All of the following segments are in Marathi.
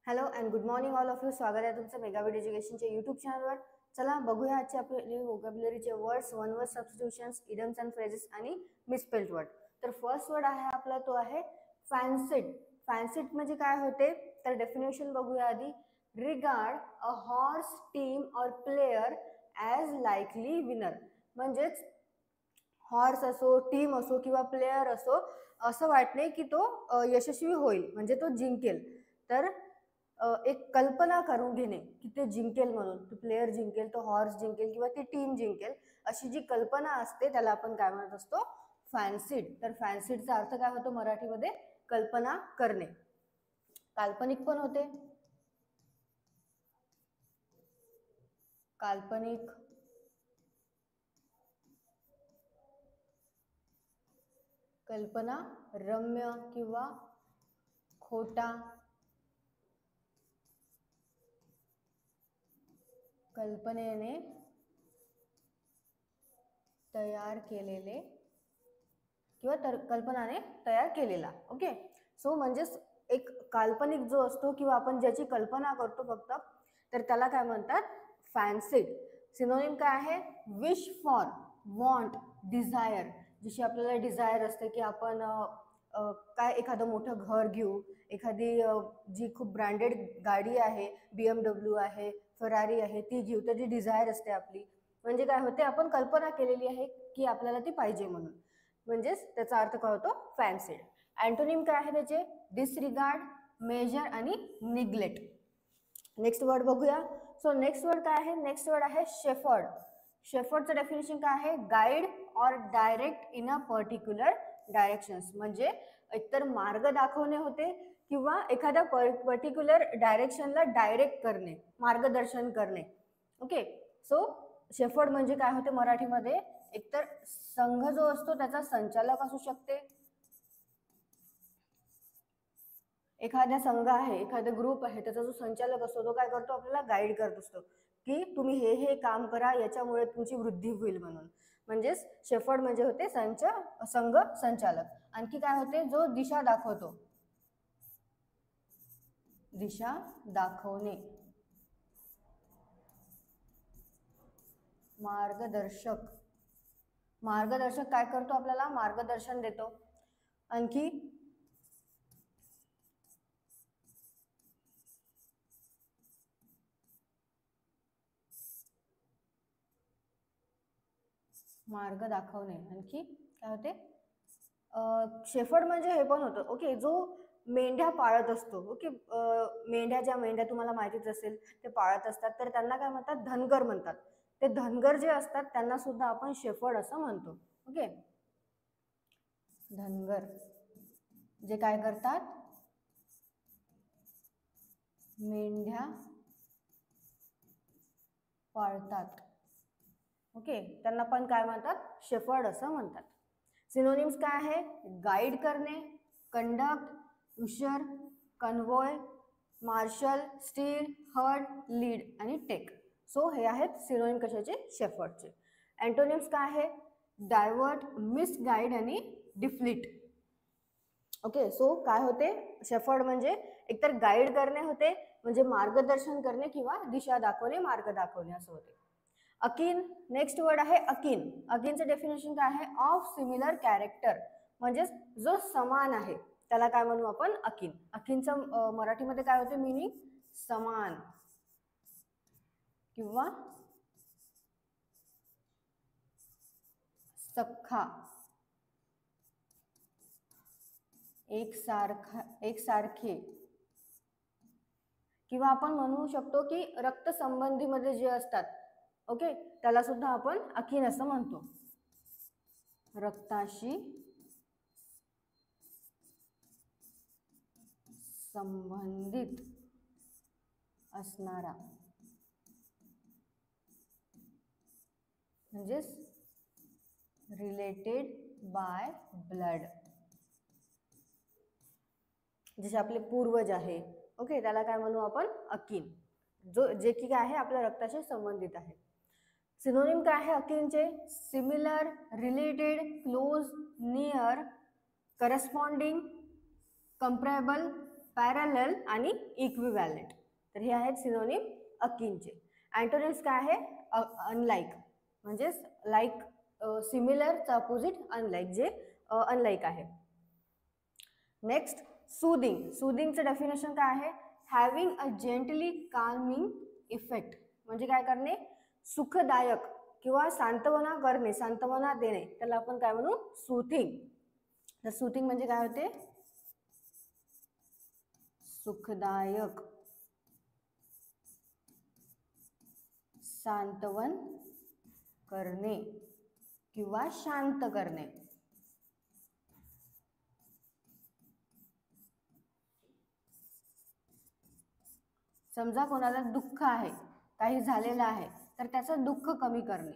Hello and good morning all of you. स्वागत आहे तुमचं मेगाविड एज्युकेशनच्या यूट्यूब चॅनलवर. चला बघूया आजचे आपले व्होकॅब्युलरीचे words, one word substitutions, idioms and phrases आणि मिसस्पेल्ड वर्ड. तर फर्स्ट वर्ड आहे आपला तो आहे फॅन्सिड. फॅन्सिड म्हणजे काय होते तर डेफिनेशन बघूया आधी. रिगार्ड अ हॉर्स टीम और प्लेयर ॲज लाईकली विनर. म्हणजेच हॉर्स असो, टीम असो किंवा प्लेयर असो, असं वाटणे की तो यशस्वी होईल म्हणजे तो जिंकेल. तर एक कल्पना करून घेणे की ते जिंकेल म्हणून, तो प्लेयर जिंकेल, तो हॉर्स जिंकेल किंवा ती टीम जिंकेल, अशी जी कल्पना असते त्याला आपण काय म्हणत असतो, फॅन्सीड. तर फॅन्सीडचा अर्थ काय होतो मराठीमध्ये, कल्पना करणे. काल्पनिक पण होते, काल्पनिक, कल्पना रम्य किंवा खोटा, कल्पनेने तयार केलेले किंवा कल्पनाने तयार केलेला. ओके, सो म्हणजेच एक काल्पनिक जो असतो किंवा आपण ज्याची कल्पना करतो फक्त, तर त्याला काय म्हणतात, फॅन्सीड. सिनोनिम काय आहे, विश फॉर, वॉन्ट, डिझायर. जशी आपल्याला डिझायर असते की आपण काय एखादं मोठं घर घेऊ, एखादी जी खूप ब्रँडेड गाडी आहे, BMW आहे, फरारी आहे, ती घेऊ, तर जी डिझायर असते आपली. म्हणजे काय होते, आपण कल्पना केलेली आहे की आपल्याला ती पाहिजे म्हणून. म्हणजेच त्याचा अर्थ काय होतो, फॅन्सीड. अँटोनिम काय आहे त्याचे, डिसरिगार्ड, मेजर आणि निग्लेक्ट. नेक्स्ट वर्ड बघूया. सो नेक्स्ट वर्ड काय आहे, नेक्स्ट वर्ड आहे शेफर्ड. शेफर्डचं डेफिनेशन काय आहे, guide or direct in a particular directions. म्हणजे एकतर मार्ग दाखवणे होते किंवा एखाद्या पर्टिक्युलर डायरेक्शनला डायरेक्ट करणे, मार्गदर्शन करणे. ओके, सो शेफर्ड म्हणजे काय होते मराठीमध्ये, एकतर संघ जो असतो त्याचा संचालक असू शकते, एखाद्या संघ आहे, एखादा ग्रुप आहे, त्याचा जो संचालक असतो तो काय करतो, आपल्याला गाईड करत असतो की तुम्ही हे काम करा, याच्यामुळे तुमची वृद्धी होईल म्हणून. म्हणजेच शेफर्ड म्हणजे होते संघ संचालक. आणखी काय होते, जो दिशा दाखवतो, दिशा दाखवणे, मार्गदर्शक. मार्गदर्शक काय करतो, आपल्याला मार्गदर्शन देतो. आणखी मार्ग दाखवणे. आणखी काय होते, शेफर्ड म्हणजे हे पण होतं, ओके, जो मेंढ्या पाळत असतो. ओके, मेंढ्या तुम्हाला माहितीच असेल, ते पाळत असतात, तर त्यांना काय म्हणतात, धनगर म्हणतात. ते धनगर जे असतात त्यांना सुद्धा आपण शेफर्ड असं म्हणतो. ओके, धनगर जे काय करतात, मेंढ्या पाळतात. ओके, त्यांना पण काय म्हणतात, शेफर्ड असं म्हणतात. सिनोनिम्स काय आहे, गाईड करणे, conduct, usher, convoy, marshal, steer, herd, lead आणि टेक. सो हे आहेत सिनोनिम कशाचे, शेफर्डचे. अँटोनिम्स काय आहे, डायवर्ट, मिसगाईड आणि डिफ्लीट. ओके, सो काय होते, शेफर्ड म्हणजे एकतर गाईड करणे होते, म्हणजे मार्गदर्शन करणे किंवा दिशा दाखवणे, मार्ग दाखवणे असं होते. अकीन, नेक्स्ट वर्ड आहे अकीन. अकीनचं डेफिनेशन काय आहे, ऑफ सिमिलर कॅरेक्टर. म्हणजे जो समान आहे त्याला काय म्हणू आपण, अकीन. अकीनचं मराठीमध्ये काय होते मीनिंग, समान किंवा सख्खा, एकसारखे, किंवा आपण म्हणू शकतो की रक्तसंबंधीमध्ये जे असतात, ओके, त्याला सुद्धा आपण अकीन असं म्हणतो. रक्ताशी संबंधित असणारा, म्हणजेच रिलेटेड बाय ब्लड. जसे आपले पूर्वज आहे, ओके, त्याला काय म्हणू आपण, अकीन, जे की काय आहे, आपल्या रक्ताशी संबंधित आहे. सिनोनिम काय आहे अकीनचे, similar, related, close, near, corresponding, comparable, parallel आणि इक्विव्हॅलेंट. तर हे आहेत सिनोनिम अकिनचे. अँटोनिम्स काय आहे? अनलाईक, म्हणजेच लाईक, सिमिलरचा अपोजिट अनलाईक, जे अनलाईक आहे. Next soothing. सूदिंगचं डेफिनेशन काय आहे? Having a gently calming effect, म्हणजे काय करणे? सुखदायक किंवा सांत्वना करणे, सांत्वना देणे, त्याला आपण काय म्हणू? सूथिंग. तर सूथिंग म्हणजे काय होते? सुखदायक, सांत्वन करणे किंवा शांत करणे. समजा कोणाला दुःख आहे, काही झालेलं आहे, तर त्याचं दुःख कमी करणे.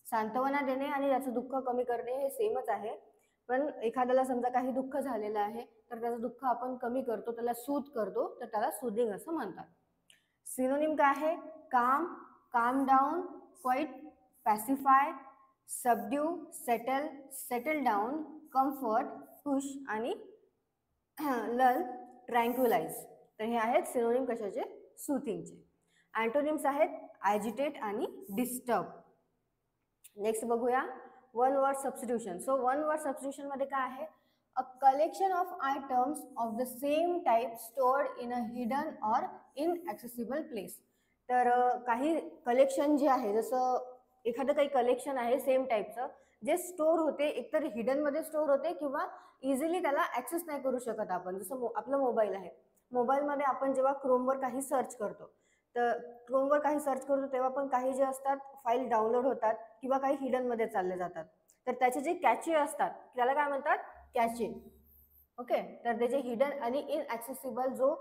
सांत्वना देणे आणि त्याचं दुःख कमी करणे हे सेमच आहे. पण एखाद्याला समजा काही दुःख झालेलं आहे, तर त्याचं दुःख आपण कमी करतो, त्याला सूद करतो, तर त्याला सूदिंग असं म्हणतात. सिनोनिम काय आहे? काम, काम down, quite, पॅसिफाय, subdue, settle, settle down, comfort, push आणि लल, ट्रँक्युलाइज. तर हे आहेत सिनोनिम कशाचे? सूथिंगचे. अँटोनिम्स आहेत ॲजिटेट आणि डिस्टर्ब. नेक्स्ट बघूया one word substitution. So one word substitution मध्ये काय आहे? A collection of items of the same type stored in a hidden or inaccessible place. तर काही कलेक्शन जे आहे, जसं एखादं काही कलेक्शन आहे सेम टाईपचं, जे स्टोर होते, एकतर हिडन मध्ये स्टोर होते किंवा इझिली त्याला ॲक्सेस नाही करू शकत आपण. जसं आपला मोबाईल आहे, मोबाईलमध्ये आपण जेव्हा क्रोमवर काही सर्च करतो, तर क्रोमवर काही सर्च करतो तेव्हा पण काही जे असतात फाईल डाउनलोड होतात किंवा काही हिडनमध्ये चालले जातात. तर त्याचे जे कॅचे असतात त्याला काय म्हणतात? कॅचे. ओके, तर त्याचे हिडन आणि इनॲक्सेसिबल जो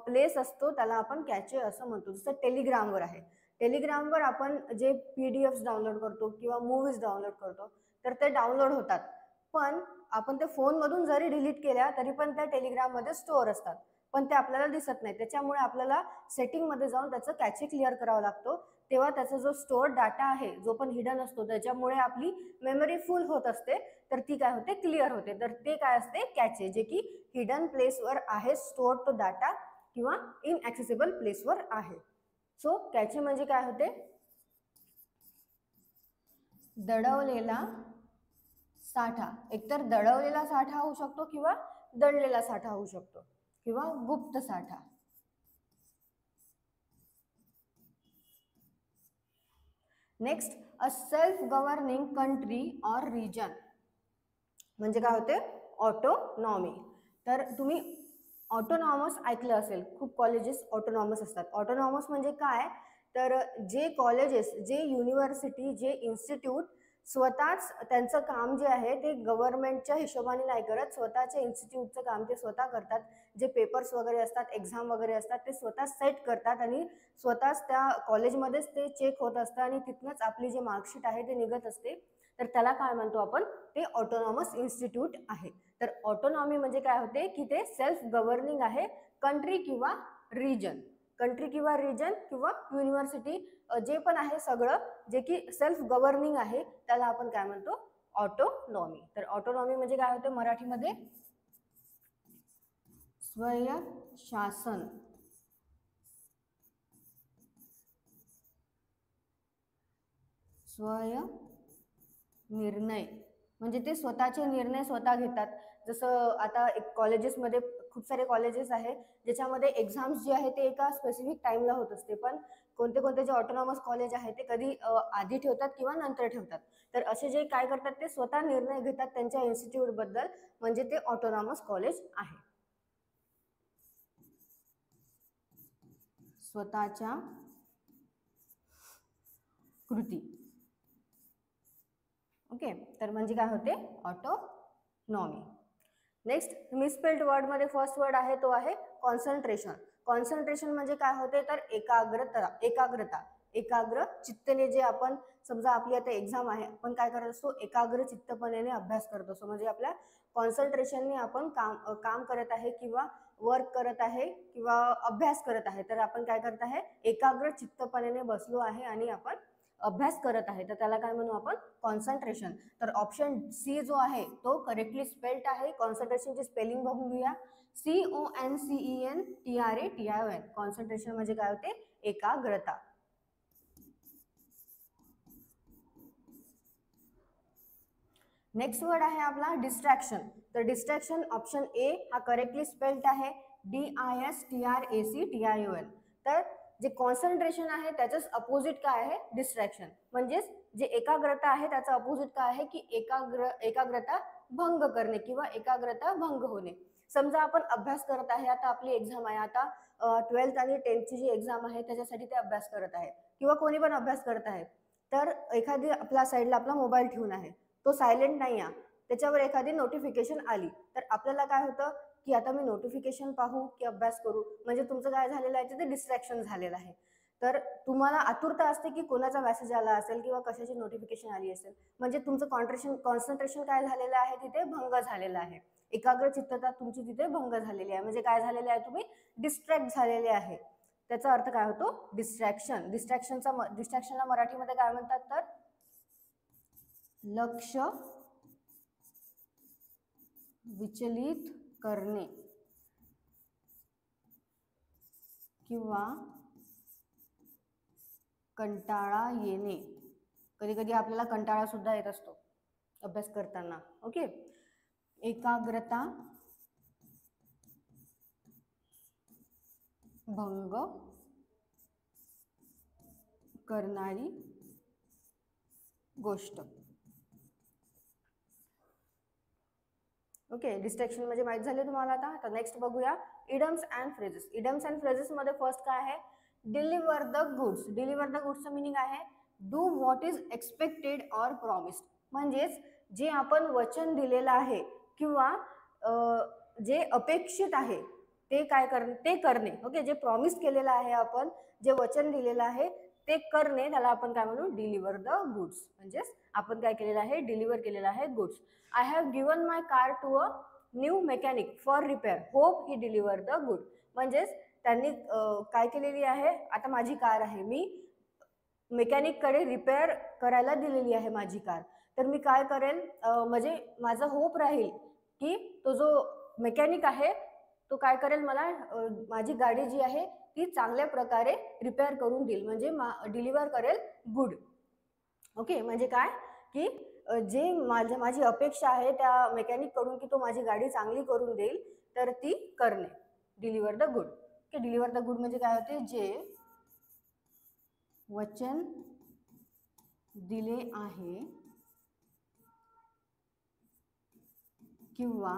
प्लेस असतो त्याला आपण कॅचे असं म्हणतो. जसं टेलिग्रामवर आहे, टेलिग्रामवर आपण जे PDF डाउनलोड करतो किंवा मूवीज डाउनलोड करतो, तर ते डाउनलोड होतात, पण आपण ते फोनमधून जरी डिलीट केल्या तरी पण त्या टेलिग्राममध्ये स्टोअर असतात, पण ते आपल्याला दिसत नाही. त्याच्यामुळे आपल्याला सेटिंगमध्ये जाऊन त्याचं कॅचे क्लिअर करावा लागतो. तेव्हा त्याचा जो स्टोअर डाटा आहे, जो पण हिडन असतो, त्याच्यामुळे आपली मेमरी फुल होत असते, तर ती काय होते? क्लिअर होते. तर ते काय असते? कॅचे, जे की हिडन प्लेसवर आहे स्टोअर तो डाटा किंवा इनॲक्सेसिबल प्लेसवर आहे. सो कॅचे म्हणजे काय होते? दडवलेला साठा. एकतर दडवलेला साठा होऊ शकतो किंवा दडलेला साठा होऊ शकतो किंवा गुप्त साठा. Next a self governing country or region, म्हणजे काय होते? ऑटोनॉमी. तर तुम्ही ऑटोनॉमस ऐकलं असेल, खूप कॉलेजेस ऑटोनॉमस असतात. ऑटोनॉमस म्हणजे काय? तर जे कॉलेजेस, जे युनिव्हर्सिटी, जे इन्स्टिट्यूट स्वतःच त्यांचं काम जे आहे ते गव्हर्नमेंटच्या हिशोबाने नाही करत, स्वतःच्या इन्स्टिट्यूटचं काम ते स्वतः करतात. जे पेपर्स वगैरे असतात, एक्झाम वगैरे असतात, ते स्वतः सेट करतात आणि स्वतःच त्या कॉलेजमध्येच ते चेक होत असतं आणि तिथनंच आपली जे मार्कशीट आहे ते निघत असते. तर त्याला काय म्हणतो आपण? ते ऑटोनॉमस इन्स्टिट्यूट आहे. तर ऑटोनॉमी म्हणजे काय होते? की ते सेल्फ गव्हर्निंग आहे, कंट्री किंवा रिजन, कंट्री किंवा रिजन किंवा युनिव्हर्सिटी, जे पण आहे सगळं जे की सेल्फ गव्हर्निंग आहे, त्याला आपण काय म्हणतो? ऑटोनॉमी. तर ऑटोनॉमी म्हणजे काय होते मराठीमध्ये? स्वयंशासन. निर्णय म्हणजे ते स्वतःचे निर्णय स्वतः घेतात. जसं आता एक कॉलेजेसमध्ये खूप सारे कॉलेजेस आहे ज्याच्यामध्ये एक्झाम्स जे आहे ते एका स्पेसिफिक टाइमला होत असते, पण कोणते कोणते जे ऑटोनॉमस कॉलेज आहे ते कधी आधी ठेवतात किंवा नंतर ठेवतात. तर असे जे काय करतात ते स्वतः निर्णय घेतात त्यांच्या इन्स्टिट्यूट बद्दल, म्हणजे ते ऑटोनॉमस कॉलेज आहे. स्वतःच्या कृती. ओके, तर म्हणजे काय होते? ऑटोनॉमी. नेक्स्ट मिसस्पेल्ड वर्ड मध्ये फर्स्ट वर्ड आहे तो आहे कॉन्सन्ट्रेशन. कॉन्सन्ट्रेशन म्हणजे काय होते? तर एकाग्रता, एकाग्रता, एकाग्र चित्तने जे आपण समजा आपली आता एक्झाम आहे, आपण काय करत असतो? एकाग्र चित्तपणे अभ्यास करत असतो, म्हणजे आपल्या कॉन्सन्ट्रेशनने आपण काम करत आहे किंवा वर्क करत आहे किंवा अभ्यास करत आहे, तर आपण काय करत आहे? एकाग्र चित्तपणे बसलो आहे आणि आपण अभ्यास करत आहे तर त्याला काय म्हणू आपण कॉन्सन्ट्रेशन. तर ऑप्शन सी जो आहे तो करेक्टली स्पेल्ड आहे. कॉन्सन्ट्रेशनची स्पेलिंग बघून घेऊया. CONCENTRATION. कॉन्सन्ट्रेशन म्हणजे काय होते एकाग्रता. नेक्स्ट वर्ड आहे आपला डिस्ट्रॅक्शन. तर डिस्ट्रॅक्शन ऑप्शन ए हा करेक्टली स्पेल्ड आहे DISTRACTION. तर जे कॉन्सन्ट्रेशन आहे त्याचंच अपोजिट काय आहे डिस्ट्रॅक्शन. म्हणजेच जे एकाग्रता आहे त्याचं अपोजिट काय आहे की एकाग्रता भंग करणे किंवा एकाग्रता भंग होणे. समजा आपण अभ्यास करत आहे, आता आपली एक्झाम आहे, आता 12th आणि 10th जी एक्झाम आहे त्याच्यासाठी ते अभ्यास करत आहे किंवा कोणी पण अभ्यास करत आहे. तर एखादी आपल्या साईडला आपला मोबाईल ठेवून आहे, तो सायलेंट नाही आहे, त्याच्यावर एखादी नोटिफिकेशन आली तर आपल्याला काय होतं की आता मी नोटिफिकेशन पाहू की अभ्यास करू. म्हणजे तुमचं काय झालेलं आहे ते डिस्ट्रॅक्शन झालेलं आहे. तर तुम्हाला आतुरता असते की कोणाचा मेसेज आला असेल किंवा कशाची नोटिफिकेशन आली असेल. म्हणजे तुमचं कॉन्सन्ट्रेशन काय झालेलं आहे तिथे भंग झालेलं आहे. एकाग्रचित्तता तुमची तिथे भंग झालेली आहे. म्हणजे काय झालेले आहे तुम्ही डिस्ट्रॅक्ट झालेले आहे. त्याचा अर्थ काय होतो डिस्ट्रॅक्शन. डिस्ट्रॅक्शनला मराठीमध्ये काय म्हणतात तर लक्ष विचलित करणे किंवा कंटाळा येणे. कधी कधी आपल्याला कंटाळा सुद्धा येत असतो अभ्यास करताना. ओके. एकाग्रता भंग करणारी गोष्ट. ओके. डिस्ट्रॅक्शन म्हणजे माहित झाले तुम्हाला. आता नेक्स्ट बघूया idioms and phrases. Idioms and phrases मध्ये फर्स्ट काय आहे deliver the goods. Deliver the गुड्सचं मिनिंग आहे do what is expected or promised. म्हणजेच जे आपण वचन दिलेलं आहे किंवा जे अपेक्षित आहे ते काय करणे. ओके. जे प्रॉमिस केलेलं आहे आपण, जे वचन दिलेलं आहे ते करणे, त्याला आपण काय म्हणू डिलिव्हर द गुड्स. म्हणजेच आपण काय केलेलं आहे डिलिव्हर केलेलं आहे goods. I have given my car to a new mechanic for repair hope he deliver the good. म्हणजेच त्यांनी काय केलेली आहे, आता माझी कार आहे, मी मेकॅनिककडे रिपेअर करायला दिलेली आहे माझी कार. तर मी काय करेल म्हणजे माझं होप राहील की तो जो मेकॅनिक आहे तो काय करेल मला माझी गाडी जी आहे ती चांगल्या प्रकारे रिपेअर करून देईल. म्हणजे डिलिव्हर करेल गुड. ओके. म्हणजे काय की जे माझी अपेक्षा आहे त्या मेकॅनिक कडून की तो माझी गाडी चांगली करून देईल तर ती करणे deliver the good. Okay. Deliver the good म्हणजे काय होते जे वचन दिले आहे किंवा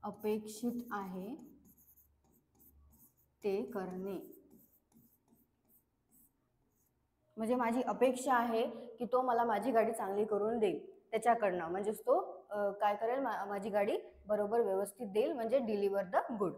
अपेक्षित आहे ते करणे. म्हणजे माझी अपेक्षा आहे की तो मला माझी गाडी चांगली करून देईल त्याच्याकडनं. म्हणजेच तो काय करेल माझी गाडी बरोबर व्यवस्थित देईल. म्हणजे डिलिव्हर द गुड.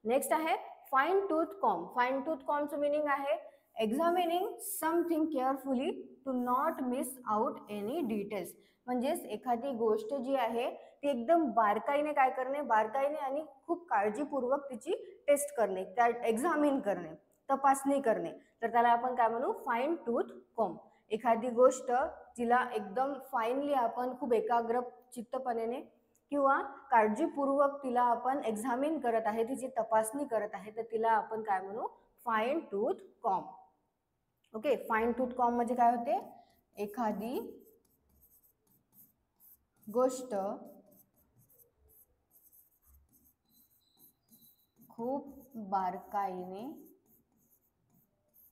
नेक्स्ट आहे fine tooth comb. Fine tooth कॉम्बचं मिनिंग आहे examining something carefully to not miss out any details. म्हणजेच एखादी गोष्ट जी आहे ती एकदम बारकाईने काय करणे, बारकाईने आणि खूप काळजीपूर्वक तिची टेस्ट करणे, त्या एक्झामिन करणे, तपासणी करणे. तर त्याला आपण काय म्हणू फाईन टूथ कॉम्ब. एखादी गोष्ट तिला एकदम फाईनली आपण खूप एकाग्र चित्तपणे किंवा काळजीपूर्वक तिला आपण एक्झामिन करत आहे, तिची तपासणी करत आहे, तर तिला आपण काय म्हणू fine tooth comb. Okay. Fine tooth comb म्हणजे काय होते एखादी गोष्ट खूप बारकाईने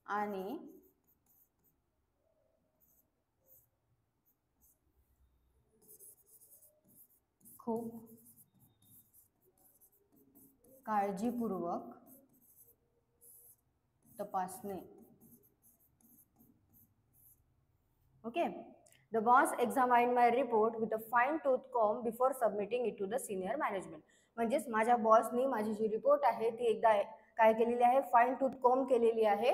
आणि खूप काळजीपूर्वक तपासणे. Okay. The boss examined my report with a fine-tooth comb before submitting it to the senior management. म्हणजेच माझ्या बॉसनी माझी जी रिपोर्ट आहे ती एकदा काय केलेली आहे फाईन टूथ कॉम्ब केलेली आहे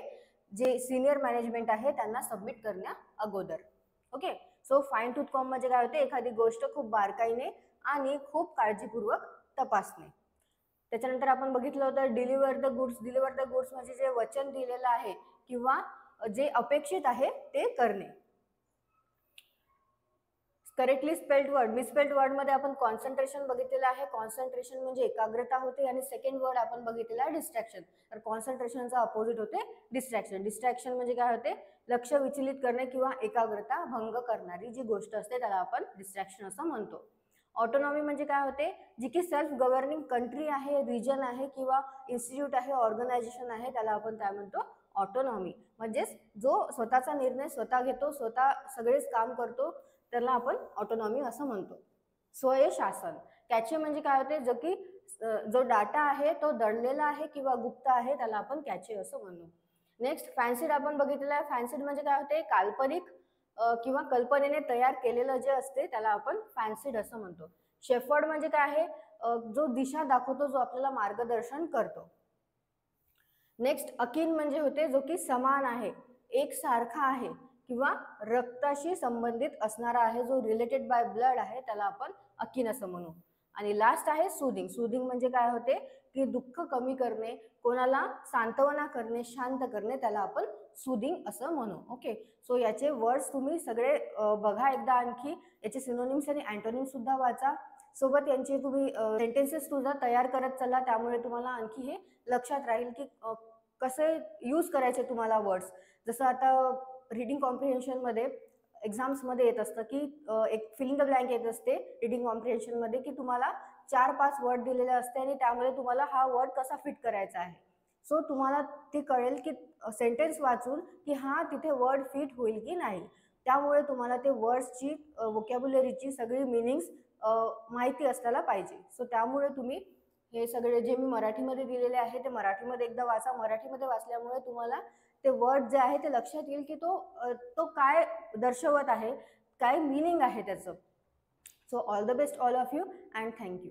जे सिनियर मॅनेजमेंट आहे त्यांना सबमिट करण्या अगोदर. Okay. So fine tooth comb म्हणजे काय होते एखादी गोष्ट खूप बारकाईने आणि खूप काळजीपूर्वक तपासणे. त्याच्यानंतर आपण बघितलं होतं deliver the goods. Deliver the goods म्हणजे जे वचन दिलेलं आहे किंवा जे अपेक्षित आहे ते करणे. Correctly spelled word. Misspelled word मध्ये आपण कॉन्सन्ट्रेशन बघितलेलं आहे. कॉन्सन्ट्रेशन म्हणजे एकाग्रता होते. आणि सेकंड वर्ड आपण बघितलेला आहे डिस्ट्रॅक्शन. तर कॉन्सन्ट्रेशनचा अपोजिट होते डिस्ट्रॅक्शन. डिस्ट्रॅक्शन म्हणजे काय होते, लक्ष विचलित करणे किंवा एकाग्रता भंग करणारी जी गोष्ट असते त्याला आपण डिस्ट्रॅक्शन असं म्हणतो. ऑटोनॉमी म्हणजे काय होते, जी की सेल्फ गव्हर्निंग कंट्री आहे, रिजन आहे किंवा इन्स्टिट्यूट आहे, ऑर्गनायझेशन आहे, त्याला आपण काय म्हणतो, ऑटोनॉमी. म्हणजेच जो स्वतःचा निर्णय स्वतः घेतो, स्वतः सगळेच काम करतो, त्याला आपण ऑटोनॉमी असं म्हणतो. स्वयंशासन. कॅचे म्हणजे काय होते, जो की जो डाटा आहे तो दडलेला आहे किंवा गुप्त आहे त्याला आपण कॅचे असं म्हणू. नेक्स्ट फॅन्सीड आपण बघितलेलं आहे. फॅन्सीड म्हणजे काय होते, काल्पनिक किंवा कल्पनेने तयार केलेलं जे असते त्याला आपण फॅन्सीड असं म्हणतो. शेफर्ड म्हणजे काय आहे, जो दिशा दाखवतो, जो आपल्याला मार्गदर्शन करतो. नेक्स्ट अकिन म्हणजे होते, जो की समान आहे, एक सारखा आहे किंवा रक्ताशी संबंधित असणारा आहे, जो रिलेटेड बाय ब्लड आहे त्याला आपण अकिन असं म्हणू. आणि लास्ट आहे सुदिंग. सुदिंग म्हणजे काय होते, की दुःख कमी करणे, कोणाला सांत्वना करणे, शांत करणे, त्याला आपण सुदिंग असं म्हणू. ओके, सो याचे वर्ड्स तुम्ही सगळे बघा एकदा, आणखी याचे सिनोनिम्स आणि अँटोनिम्स सुद्धा वाचा. सोबत यांचे तुम्ही सेंटेन्सेस सुद्धा तयार करत चला, त्यामुळे तुम्हाला आणखी हे लक्षात राहील की कसे यूज करायचे तुम्हाला वर्ड्स. जसं आता रिडिंग कॉम्प्रिहेन्शन मध्ये एक्झाम्स मध्ये येत असतं की एक फिलिंग द ब्लँक येत असते रिडिंग कॉम्प्रिहेन्शन मध्ये, की तुम्हाला 4-5 वर्ड दिलेले असते आणि त्यामध्ये तुम्हाला हा वर्ड कसा फिट करायचा आहे. सो तुम्हाला ते कळेल की सेंटेन्स वाचून की हा तिथे वर्ड फिट होईल की नाही. त्यामुळे तुम्हाला ते वर्ड्सची वोकॅब्युलरीची सगळी मिनिंग्स माहिती असल्याला पाहिजे. सो त्यामुळे तुम्ही हे सगळे जे मी मराठीमध्ये दिलेले आहे ते मराठीमध्ये एकदा वाचा. मराठीमध्ये वाचल्यामुळे तुम्हाला ते वर्ड जे आहे ते लक्षात येईल की तो काय दर्शवत आहे, काय मीनिंग आहे त्याचं. So all the best all of you and thank you.